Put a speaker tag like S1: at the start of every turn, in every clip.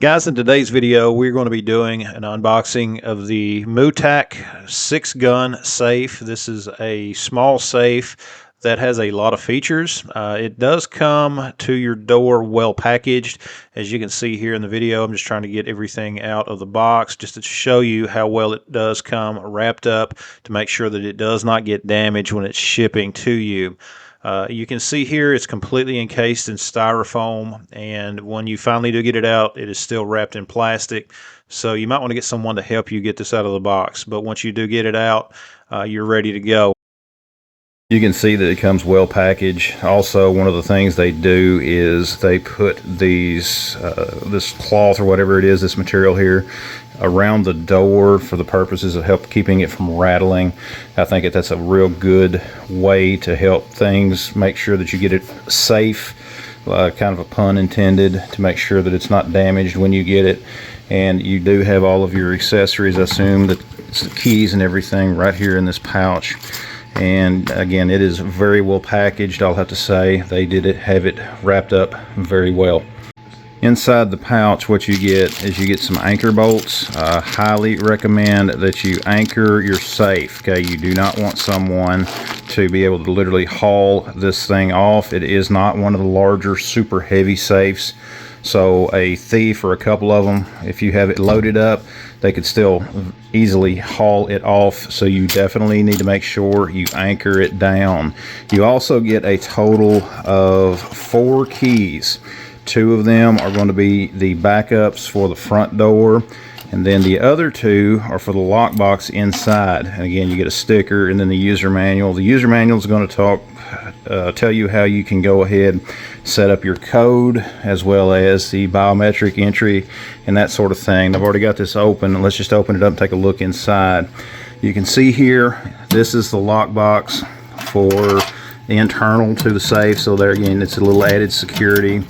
S1: Guys, in today's video, we're going to be doing an unboxing of the MUTAC 6-gun safe. This is a small safe that has a lot of features. It does come to your door well packaged. As you can see here in the video, I'm just trying to get everything out of the box just to show you how well it does come wrapped up to make sure that it does not get damaged when it's shipping to you. You can see here it's completely encased in styrofoam, and when you finally do get it out, it is still wrapped in plastic. So you might want to get someone to help you get this out of the box. But once you do get it out, you're ready to go. You can see that it comes well packaged. Also, one of the things they do is they put these this cloth or whatever it is, this material here, around the door for the purposes of help keeping it from rattling. I think that's a real good way to help things, make sure that you get it safe, kind of a pun intended, to make sure that it's not damaged when you get it. And you do have all of your accessories, I assume, the keys and everything right here in this pouch. And again, it is very well packaged. I'll have to say they have it wrapped up very well. Inside the pouch, what you get is you get some anchor bolts. I highly recommend that you anchor your safe. Okay, you do not want someone to be able to literally haul this thing off. It is not one of the larger, super heavy safes. So a thief or a couple of them, if you have it loaded up, they could still easily haul it off. So you definitely need to make sure you anchor it down. You also get a total of 4 keys. 2 of them are going to be the backups for the front door, and then the other 2 are for the lockbox inside. And again, you get a sticker and then the user manual. The user manual is going to tell you how you can go ahead, set up your code, as well as the biometric entry and that sort of thing. I've already got this open. Let's just open it up and take a look inside. You can see here, this is the lockbox for the internal to the safe. So there again, it's a little added security.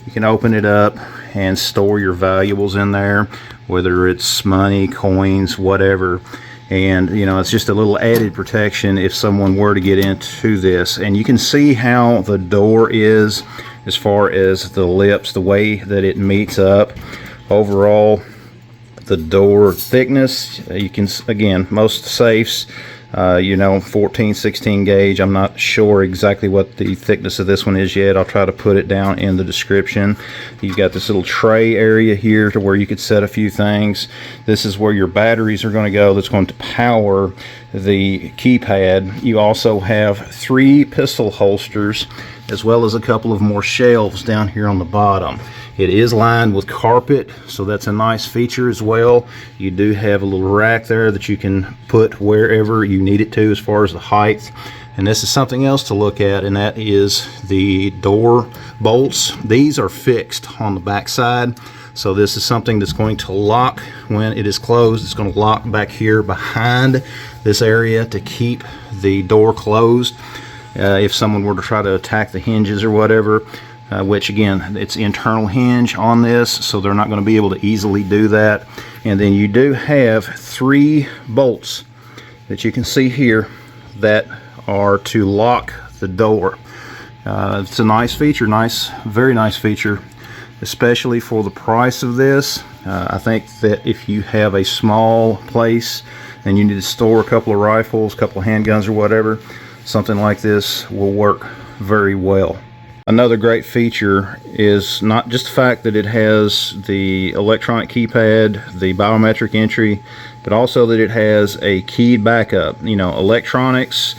S1: You can open it up and store your valuables in there, whether it's money, coins, whatever. And you know, it's just a little added protection if someone were to get into this. And you can see how the door is as far as the lips, the way that it meets up. Overall, the door thickness, you can, again, most safes, you know, 14, 16 gauge. I'm not sure exactly what the thickness of this one is yet. I'll try to put it down in the description. You've got this little tray area here to where you could set a few things. This is where your batteries are going to go. That's going to power the keypad. You also have 3 pistol holsters, as well as a couple of more shelves down here on the bottom. It is lined with carpet, so that's a nice feature as well. You do have a little rack there that you can put wherever you need it to as far as the height. And this is something else to look at, and that is the door bolts. These are fixed on the back side, so this is something that's going to lock when it is closed. It's going to lock back here behind this area to keep the door closed. If someone were to try to attack the hinges or whatever, which again, it's internal hinge on this, so they're not going to be able to easily do that. And then you do have 3 bolts that you can see here that are to lock the door. It's a nice feature, very nice feature, especially for the price of this. I think that if you have a small place and you need to store a couple of rifles, a couple of handguns or whatever, something like this will work very well. Another great feature is not just the fact that it has the electronic keypad, the biometric entry, but also that it has a keyed backup. You know, electronics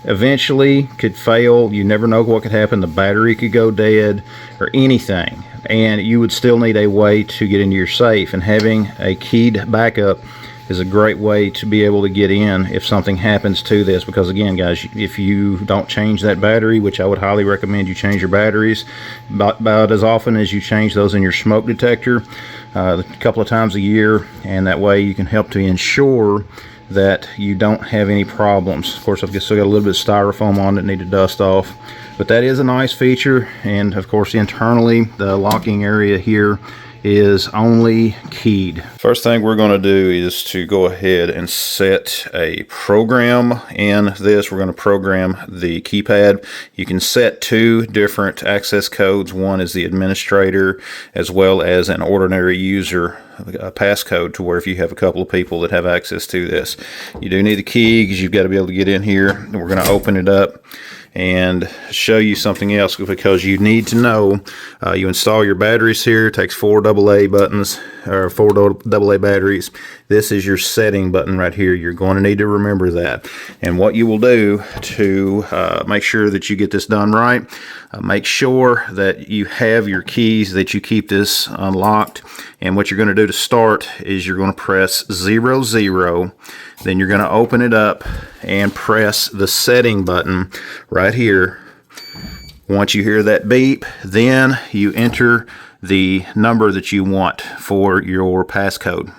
S1: eventually could fail. You never know what could happen. The battery could go dead or anything, and you would still need a way to get into your safe. And having a keyed backup is a great way to be able to get in if something happens to this. Because again, guys, if you don't change that battery, which I would highly recommend you change your batteries about as often as you change those in your smoke detector, a couple of times a year, and that way you can help to ensure that you don't have any problems. Of course, I've still got a little bit of styrofoam on that need to dust off, but that is a nice feature. And of course, internally, the locking area here
S2: is only keyed.
S1: First thing we're going to do is to go ahead and set a program in this. We're going to program the keypad. You can set two different access codes. One is the administrator as well as an ordinary user passcode, to where if you have a couple of people that have access to this. You do need the key because you've got to be able to get in here. And we're going to open it up and show you something else, because you need to know you install your batteries here. It takes 4 AA buttons, or 4 AA batteries. This is your setting button right here. You're going to need to remember that. And what you will do to make sure that you get this done right, make sure that you have your keys, that you keep this unlocked. And what you're going to do to start is you're going to press 00. Then you're going to open it up and press the setting button right here. Once you hear that beep, then you enter the number that you want for your passcode.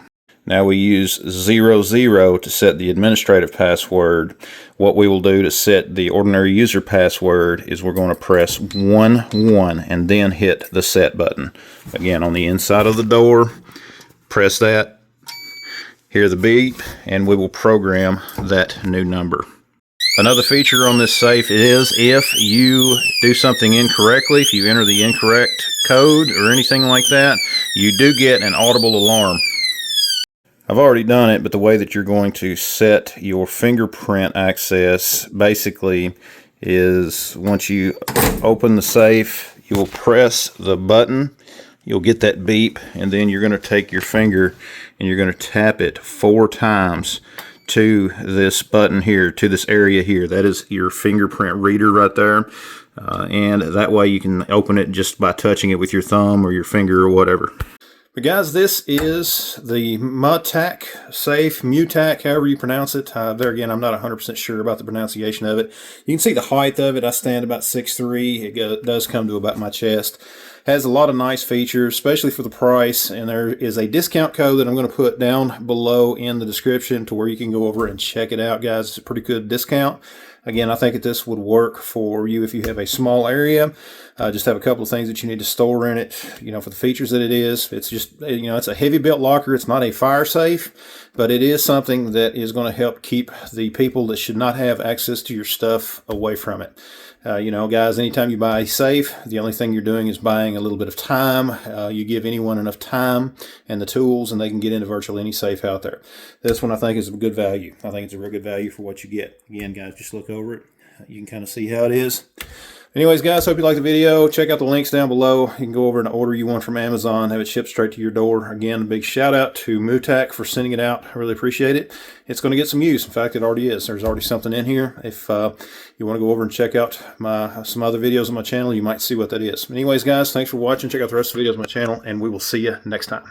S1: Now we use 00 to set the administrative password. What we will do to set the ordinary user password is we're going to press 11 and then hit the set button. Again, on the inside of the door, press that, hear the beep, and we will program that new number. Another feature on this safe is if you do something incorrectly, if you enter the incorrect code or anything like that, you do get an audible alarm. I've already done it, but the way that you're going to set your fingerprint access basically is once you open the safe, you will press the button, you'll get that beep, and then you're going to take your finger and you're going to tap it 4 times to this button here, to this area here. That is your fingerprint reader right there. And that way you can open it just by touching it with your thumb or your finger or whatever. But guys, this is the MUTAC safe, MUTAC, however you pronounce it. There again, I'm not 100% sure about the pronunciation of it. You can see the height of it. I stand about 6'3". It does come to about my chest. Has a lot of nice features, especially for the price. And there is a discount code that I'm going to put down below in the description to where you can go over and check it out, guys. It's a pretty good discount. Again, I think that this would work for you if you have a small area. Just have a couple of things that you need to store in it, you know, for the features that it is. It's just, you know, it's a heavy built locker. It's not a fire safe, but it is something that is going to help keep the people that should not have access to your stuff away from it. You know, guys, anytime you buy a safe, the only thing you're doing is buying a little bit of time. You give anyone enough time and the tools, and they can get into virtually any safe out there. This one I think is a good value. I think it's a real good value for what you get. Again, guys, just look over it. You can kind of see how it is. Anyways, guys, hope you liked the video. Check out the links down below. You can go over and order you one from Amazon, have it shipped straight to your door. Again, a big shout out to MUTAC for sending it out. I really appreciate it. It's going to get some use. In fact, it already is. There's already something in here. If you want to go over and check out some other videos on my channel, you might see what that is. Anyways, guys, thanks for watching. Check out the rest of the videos on my channel, and we will see you next time.